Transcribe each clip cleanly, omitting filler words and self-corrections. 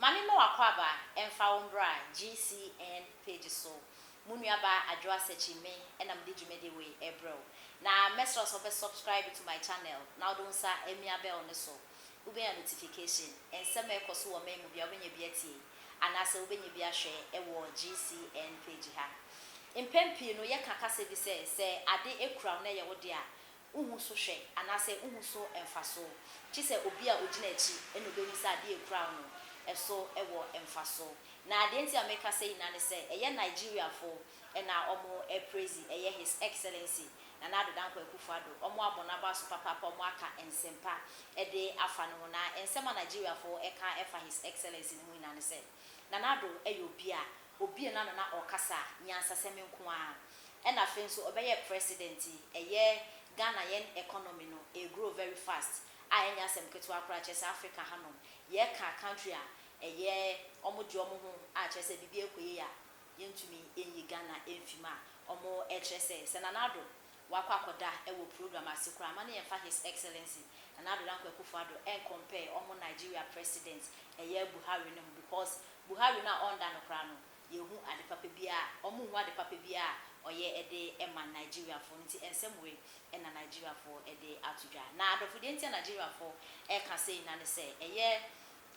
Mami no akwaba emfa wombra GCN page so. Munuaba adwa sechime enam de dwumede we ebro. Na message so be subscribe to my channel. Now don't sa emia bell ne so. Ube a notification and some ekoso wo memu bia obenye bia tie. Anase obenye bia hwe ewo GCN page ha. Impempi no ye kaka bi se ade ekura na ye wo de a uhu so hwe anase uhu so emfa so. Chi se obi a ogina echi eno be wisa ade ekura no eso ewo emfa so. Na ade nti ameka say na ne se eye Nigeria for na omo praise eye his excellency na na do danko ekufuado omo abonaba so papa omo aka ensempa ede afa no na ensema Nigeria for eka efa his excellency no na ne se na na do obi na na okasa nyansa seme nko a na fe nso obeye president eye Ghanaian economy no grow very fast anya sem ketu akura chese Africa hanom ye ka country a eye omo di omo ho a chese bibie ekoye ya yentumi enyi Ghana enfima omo chese senanado wakwa akoda ewo program asikura mane ye fa his excellency nanado lanko ekufuado en compare omo Nigeria president eye Buhari no because Buhari na onda no kra no yehu ade papa bia omo hu ade papa bia oye ede ema Nigeria for nti ensemwe na Nigeria for ede atudwa na adofo de nti Nigeria for e ka say na ne say eye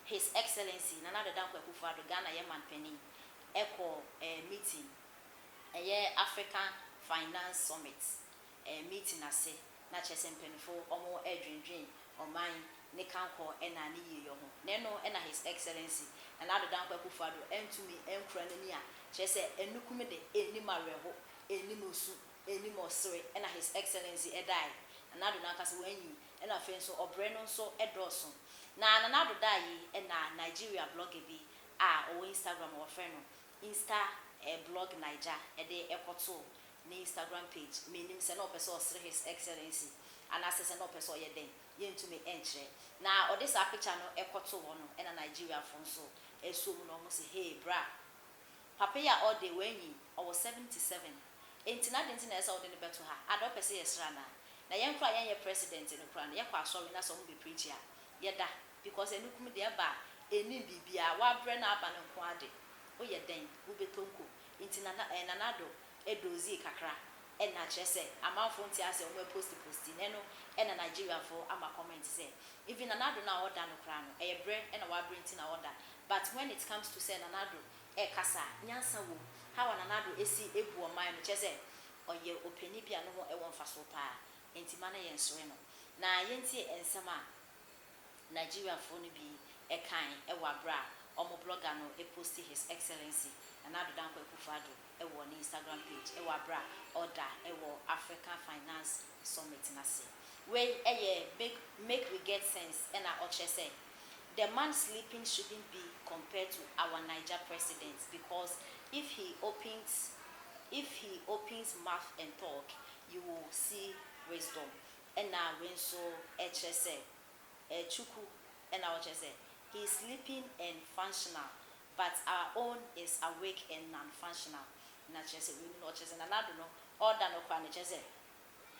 his excellency nanado danko ekufuado Ghana ye man pani eko meeting eye African Finance Summit meeting ase na chese mpenfo omo edwendwen oman ne kanko na ne yiyo ho neno na his excellency na adodan kwa kufuado entumi enkura nani a chese enukume de enimareho enimosu enimosre na his excellency edai na adodan kase wanyi na fe nso obre no nso edoso na adodai na Nigeria blog bi a o Instagram o fe no insta blog Naija ede ekoto ni Instagram page meaning se no person osre his excellency and assess no person ye den yentumi enche na odisa picture no ekoto wo no na Nigeria fon so eso mu no mo se hey bra papa ya all day wenyi o was 77 entina de ntina esa odene beto ha ado person ye sra na yen kra yen ye president no kra na ye kwa asori na so mo be preach ya ye da because enukum de ba eni bibia wa bre na aba no nko ade o ye den wo betonko entina na nado edozi kakra na chese amafo nti ase o post neno na Nigeria for ama comment say even anado na order no kra no bre na wa bring na order but when it comes to say anado kasa nyansa wo how anado esi ebu o man no chese oye openi bia no ho e won faso pa enti mana ye nsore no na yenti ensema Nigeria for no bi kan wa bra omo blogger no post his excellency anado danko ekufuado ewo ni Instagram page ewa bra order ewo African Finance Summit na se we make we get sense and I oche say the man sleeping shouldn't be compared to our Niger president because if he opens mouth and talk you will see wisdom and now when so eche say chuku and I oche say he is sleeping and functional but our own is awake and non-functional na chese we no chese na nado no order no kwa na chese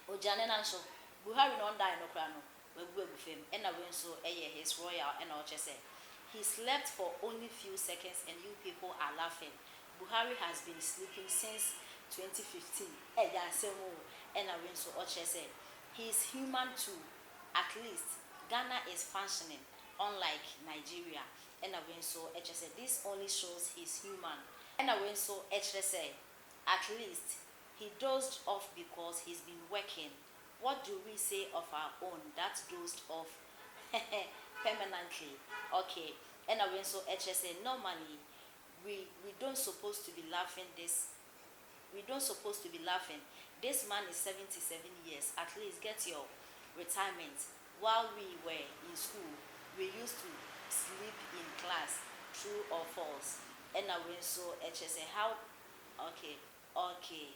ojane na nso Buhari no onda no kwa no wagu fem na we nso his royal and o chese he slept for only few seconds and you people are laughing. Buhari has been sleeping since 2015 ya semo na we nso o chese he is human too. At least Ghana is functioning unlike Nigeria and we nso chese this only shows he's human. And when so say at least he dozed off because he's been working. What do we say of our own that dozed off permanently? Okay. And when so say normally we don't supposed to be laughing this. We don't supposed to be laughing. This man is 77 years. At least get your retirement. While we were in school, we used to sleep in class. True or false? And I went so say how okay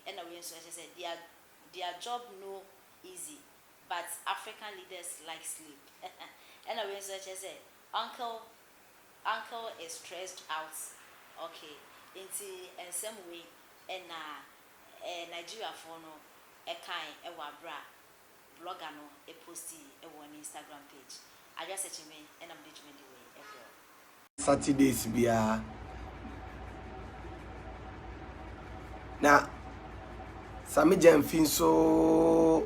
and I went so say their job no easy but African leaders like sleep and I went so say uncle is stressed out okay into and some way and Nigeria for no kind bra blogger no post on Instagram page I just said to me and I'm doing the way Saturdays bia na Sami Jamfin so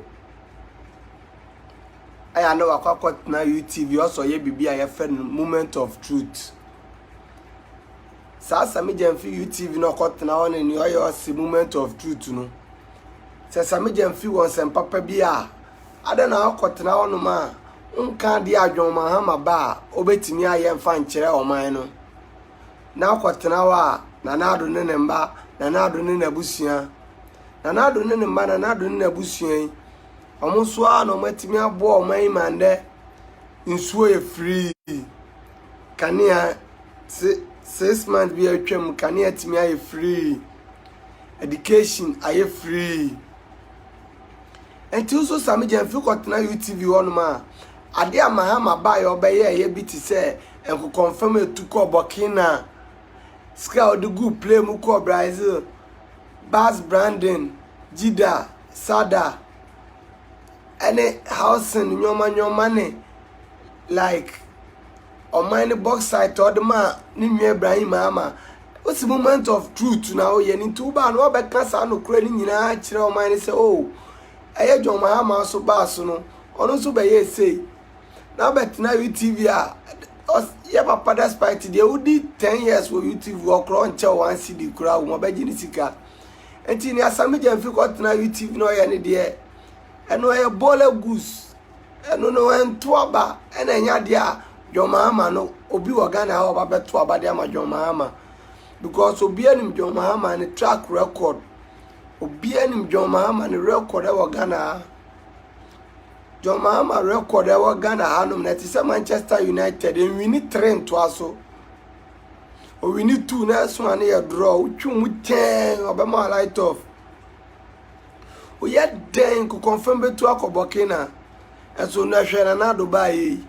I know akwa na YouTube also ye bibia ye fe moment of truth. Sami Jamfin YouTube no kwatna on ni oyo si moment of truth no. Sami Jamfin won sem papa bia ada na akwatna on ma nka di adwon mahama ba obetimi aye mfa nkyere oman no. Na akwatna wa na nado ne nemba na nado ne nabusua na nado ne nemba na nado ne nabusua omuso a no matimi abo oman mande nsuo ye free kania 6 months bi atwam kania timi aye free education aye free enti so Sami Jamfin kotena YouTube wonuma ade amahama ba ye obeye ye bi ti se enko confirm etuko Burkina ska the good play mu ko Brazil Bas Brandon Jida Sada any housing nyoma ne like on my box site or the man ni Ibrahim ama what's the moment of truth now ye ni tuba no be kasa no kura ni nyina kire o man say oh eye John Mahama so bass no ono so be ye say na bet na YouTube a yeah, papa despite they would 10 years for YouTube work on chow one CD crowd, one baggy sika. And in your Sami Jamfin got na YouTube no any dear. And no a ball of goose. And no and twaba and a yadia, your mamma no obi wagana how about twaba dama John Mahama. Because obianim John Mahama and a track record. Obianim John Mahama and a record ever Ghana. John Mahama record ever Ghana hanum na tisa Manchester United and we need 3 to aso. Or we need 2 na so an a draw. Chum 10 Obama light off. We yet then could confirm to Burkina and so na share na Dubai.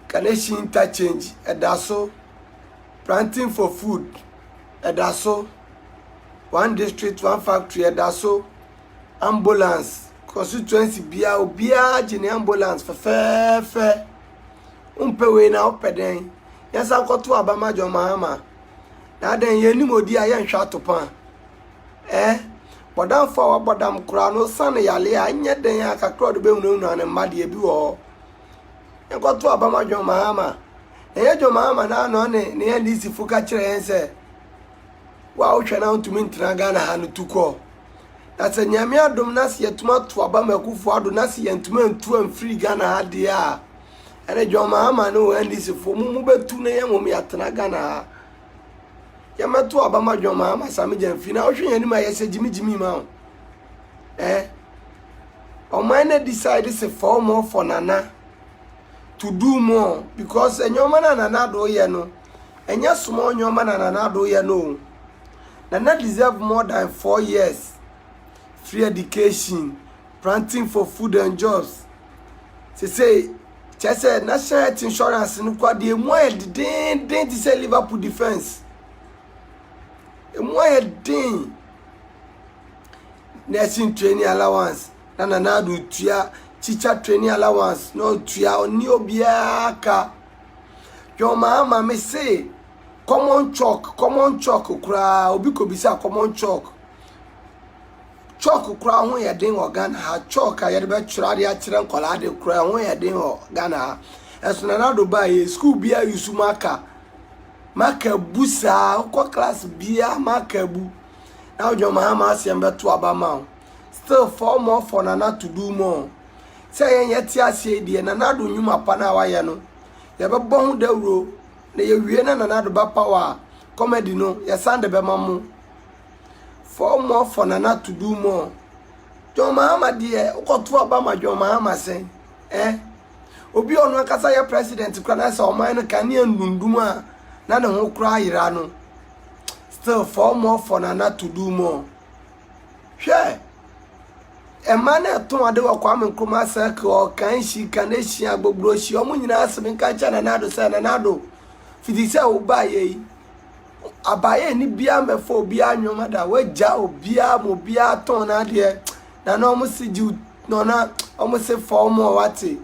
Kaneshi interchange a daso. Planting for food a daso. 1 district 1 factory a daso. Ambulance constituency bia obia gene ambulance fe umpewe na opeden yasa koto abama John Mahama na den yeni modi aye nhwa topan bodam fa bodam kura no san yale anye den akakro do be hunu an mmade bi wo koto abama John Mahama na John Mahama na no ne ya ndisi fuka kire yense wa wo hwe na ntumi ntra Ghana ha no tuko. That's a nyamia dom na se yetuma to aba makufu ado na se yentuma ntu amfiri Ghana ha de a ene John Mahama no andi se fo mu betu na ye mom yatena Ghana ha ya meto aba ma John Mahama Sami Jamfin na ohwe yani ma yese jimi ma o man decide say for more for Nana to do more because enyoma na Nana do ye no enya small nyoma na Nana do ye no Nana deserve more than 4 years free education, planting for food and jobs. Say, national health insurance no kwa de mo den to say Liverpool defense. E mo den nursing training allowance. Na do tua teacher training allowance no tua oni obia ka. John Mahama me say common chalk kura obi ko bi say common chalk. Chalk kura ho ye den Ghana ha chalk a ye be twira de a kire nkola de kura ho ye den Ghana eso na do ba ye school bia yusu maka busa ko class bia maka bu now John Mahama asem be to abama still 4 more for Nana to do more say ye ti ase die Nana do nyuma pa na wa ye no ye be bon dawro na ye wie na Nana do ba power comedy no ye sande be mamu 4 more for Nana to do more. John Mahama dear, ukotu abama John Mahama say, Obi onu akasa ya president kwana sa oman kan ye ndunduma na ne ho kra yira still 4 more for Nana to do more. Hwe. E man e ton ade wa kwa menkroma circle kan shi kaneshi agbogro shi omo nyina asem kan cha Nana do say Nana do fidi say oba ye abaye ni bia mefo bia nwoma da waja obia mo bia ton na de na no mo siju no na o mo se form o wate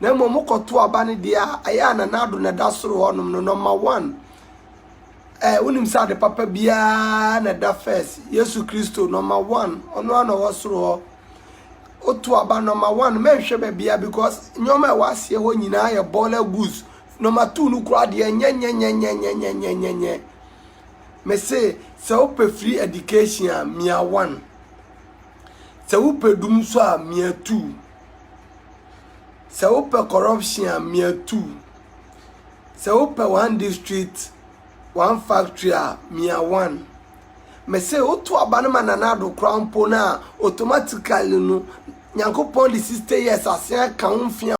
na mo mokoto aba ne dia aya na nado na da soro honum no number 1 unim sa de papa bia na da first Yesu Kristo number 1 ono ana wo soro ho oto aba number 1 menhwe be bia because nyoma e wasie ho nyina ye bola goose number 2 no kura de nye me say so pe free education mia 1 so pe dum so a mia 2 so pe corruption mia 2 so pe one district one factory mia 1 me say oto aba no mananado crown po na automatically no nyankopon the 60 years asen kan mfia